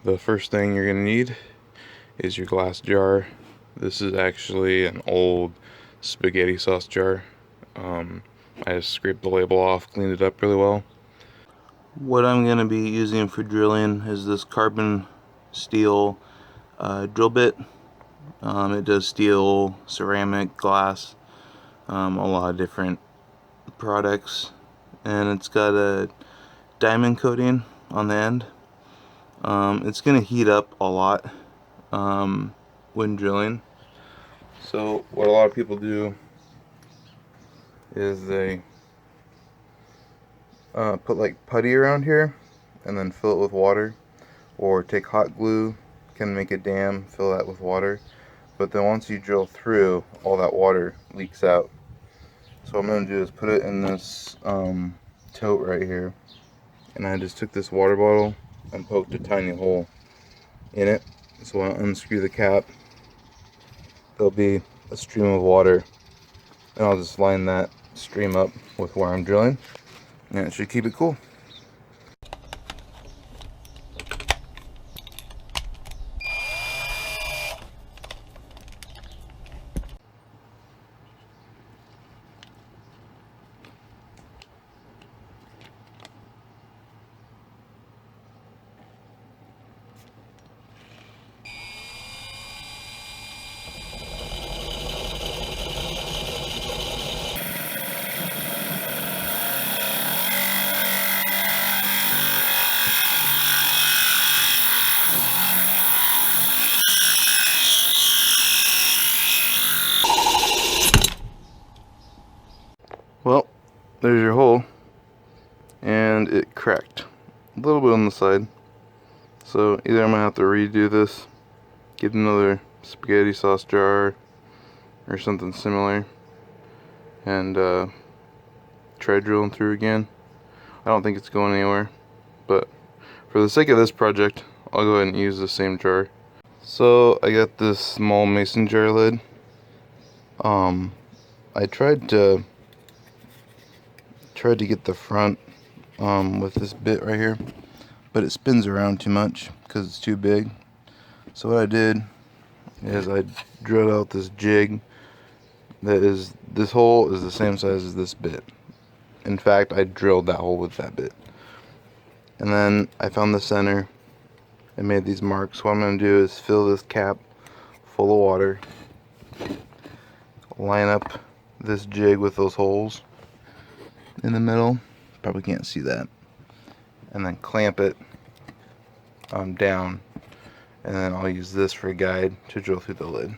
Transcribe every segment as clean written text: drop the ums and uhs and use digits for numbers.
The first thing you're going to need is your glass jar. This is actually an old spaghetti sauce jar. I just scraped the label off, cleaned it up really well. What I'm going to be using for drilling is this carbon steel drill bit. It does steel, ceramic, glass, a lot of different products, and it's got a diamond coating on the end. It's going to heat up a lot when drilling. So what a lot of people do is they put like putty around here and then fill it with water, or take hot glue, can make a dam, fill that with water, but then once you drill through, all that water leaks out. So what I'm going to do is put it in this tote right here, and I just took this water bottle and poked a tiny hole in it. So when I unscrew the cap, there'll be a stream of water, and I'll just line that stream up with where I'm drilling, and it should keep it cool. Well, there's your hole, and it cracked a little bit on the side. So either I'm gonna have to redo this, get another spaghetti sauce jar or something similar, and try drilling through again. I don't think it's going anywhere, but for the sake of this project, I'll go ahead and use the same jar. So I got this small mason jar lid. I tried to get the front with this bit right here, but it spins around too much because it's too big. So what I did is I drilled out this jig this hole is the same size as this bit. In fact, I drilled that hole with that bit. And then I found the center and made these marks. What I'm going to do is fill this cap full of water, line up this jig with those holes in the middle, probably can't see that, and then clamp it down, and then I'll use this for a guide to drill through the lid.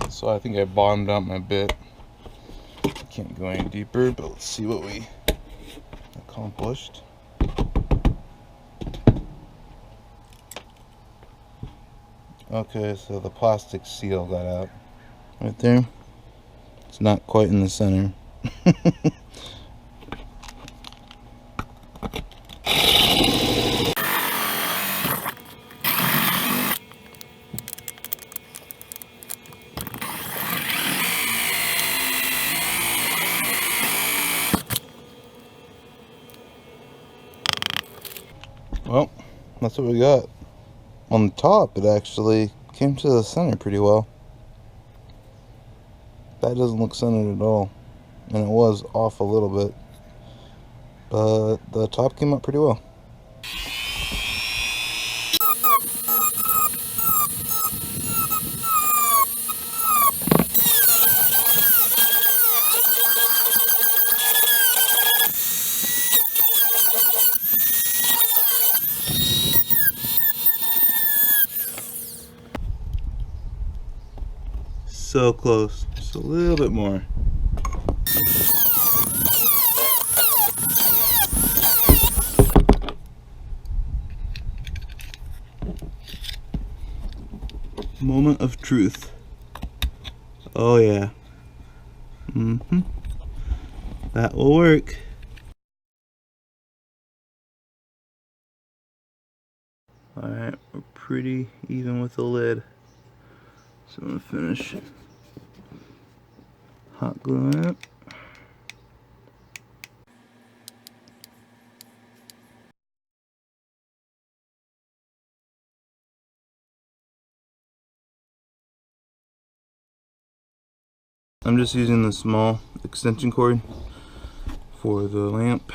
So I think I bottomed out my bit. Can't go any deeper, but let's see what we accomplished. Okay, so the plastic seal got out right there. It's not quite in the center. Well, that's what we got. On the top, it actually came to the center pretty well. That doesn't look centered at all. And it was off a little bit. But the top came up pretty well. So close, just a little bit more. Moment of truth. Oh yeah. That will work. Alright, we're pretty even with the lid. So I'm gonna finish hot gluing it. I'm just using the small extension cord for the lamp.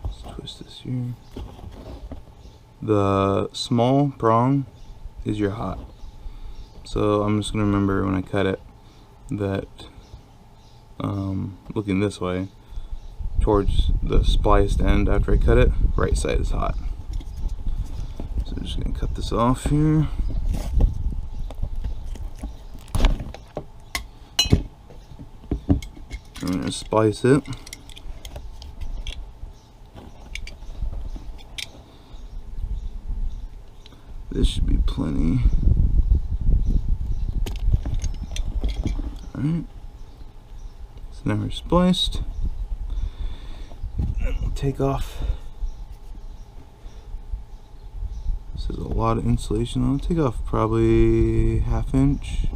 Let's twist this here. The small prong is your hot. So I'm just gonna remember when I cut it that looking this way towards the spliced end after I cut it, right side is hot. So I'm just gonna cut this off here. I'm gonna splice it. This should be plenty. Alright. So now we're spliced. And we'll take off. This is a lot of insulation. I'll take off probably 1/2 inch.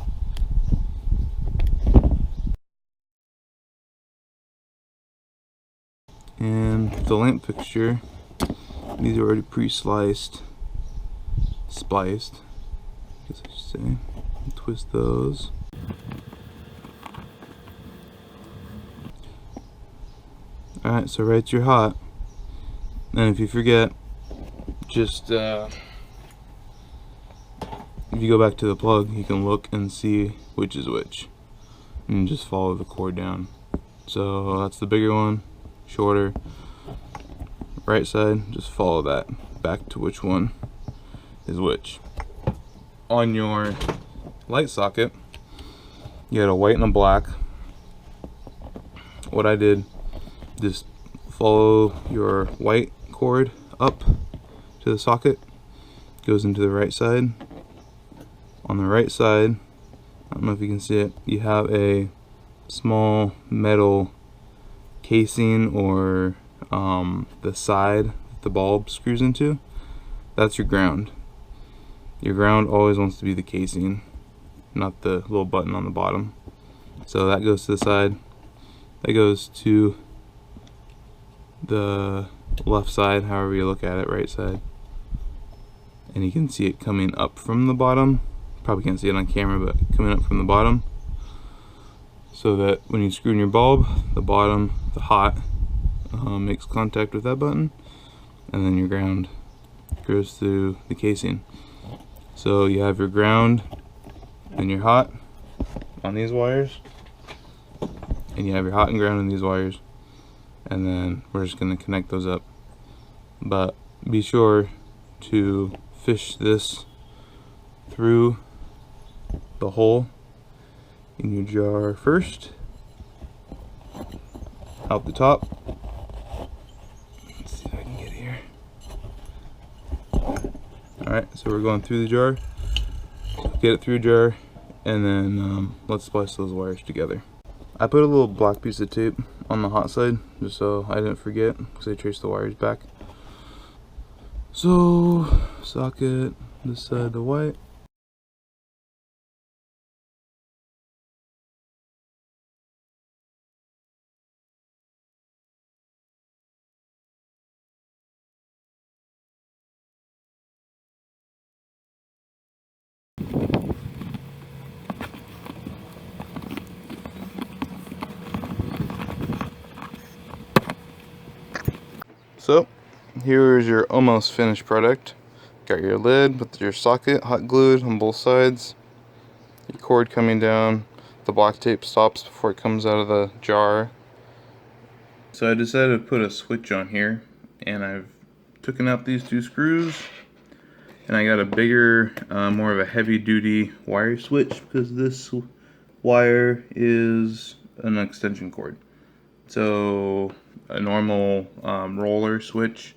And the lamp fixture, these are already pre-spliced, I guess I should say. Twist those. Alright, so right to your hot. And if you forget, just if you go back to the plug, you can look and see which is which. And just follow the cord down. So that's the bigger one. Shorter, right side, just follow that back to which one is which. On your light socket, you got a white and a black. What I did, just follow your white cord up to the socket, goes into the right side. On the right side, I don't know if you can see it, you have a small metal casing or the side that the bulb screws into. That's your ground. Your ground always wants to be the casing, not the little button on the bottom. So that goes to the side. That goes to the left side, however you look at it, right side. And you can see it coming up from the bottom. Probably can't see it on camera, but coming up from the bottom. So that when you screw in your bulb, the bottom, the hot, makes contact with that button, and then your ground goes through the casing. So you have your ground and your hot on these wires, and you have your hot and ground on these wires, and then we're just going to connect those up. But be sure to fish this through the hole in your jar first, out the top. Let's see if I can get here. Alright, so we're going through the jar, get it through the jar, and then let's splice those wires together. I put a little black piece of tape on the hot side just so I didn't forget, because I traced the wires back. So socket, this side the white. So here is your almost finished product. Got your lid with your socket hot glued on both sides, your cord coming down, the black tape stops before it comes out of the jar. So I decided to put a switch on here, and I've taken out these two screws, and I got a bigger, more of a heavy duty wire switch, because this wire is an extension cord. So a normal roller switch,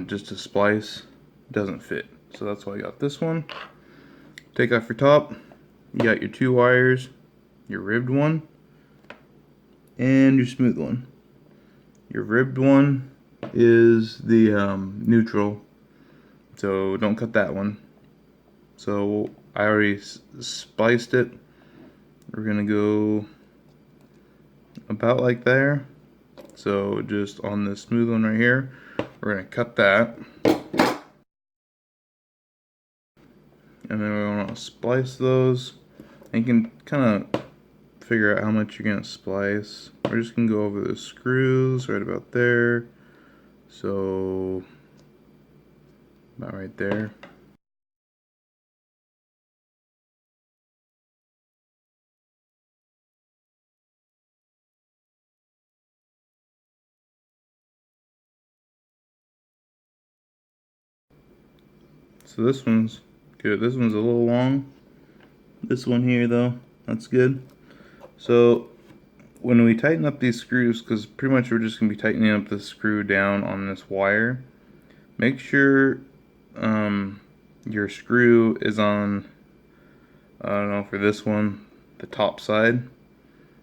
just to splice, doesn't fit. So that's why I got this one. take off your top. You got your 2 wires, your ribbed one, and your smooth one. Your ribbed one is the neutral, so don't cut that one. So I already spliced it. We're gonna go about like there. So just on the smooth one right here, we're gonna cut that. And then we want to splice those. And you can kind of figure out how much you're going to splice. We're just going to go over the screws right about there. So, about right there. So this one's good. This one's a little long. This one here though, that's good. So when we tighten up these screws, because pretty much we're just going to be tightening up the screw down on this wire, make sure your screw is on, I don't know, for this one, the top side,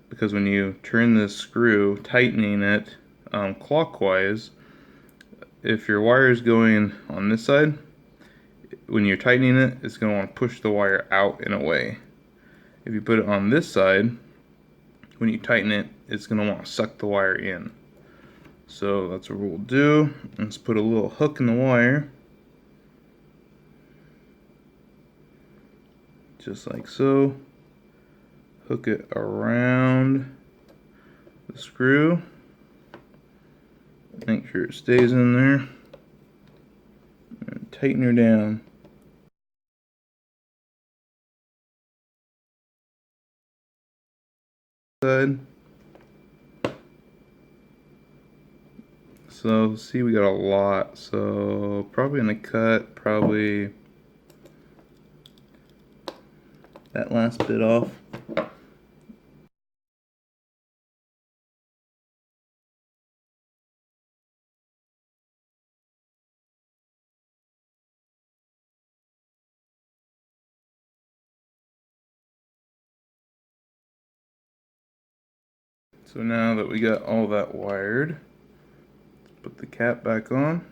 because when you turn this screw, tightening it clockwise, if your wire is going on this side, when you're tightening it, it's going to want to push the wire out and away. If you put it on this side, when you tighten it, it's going to want to suck the wire in. So that's what we'll do. Let's put a little hook in the wire, just like so. Hook it around the screw. Make sure it stays in there. And tighten her down. Side. So see, we got a lot. So probably gonna cut that last bit off. So now that we got all that wired, put the cap back on.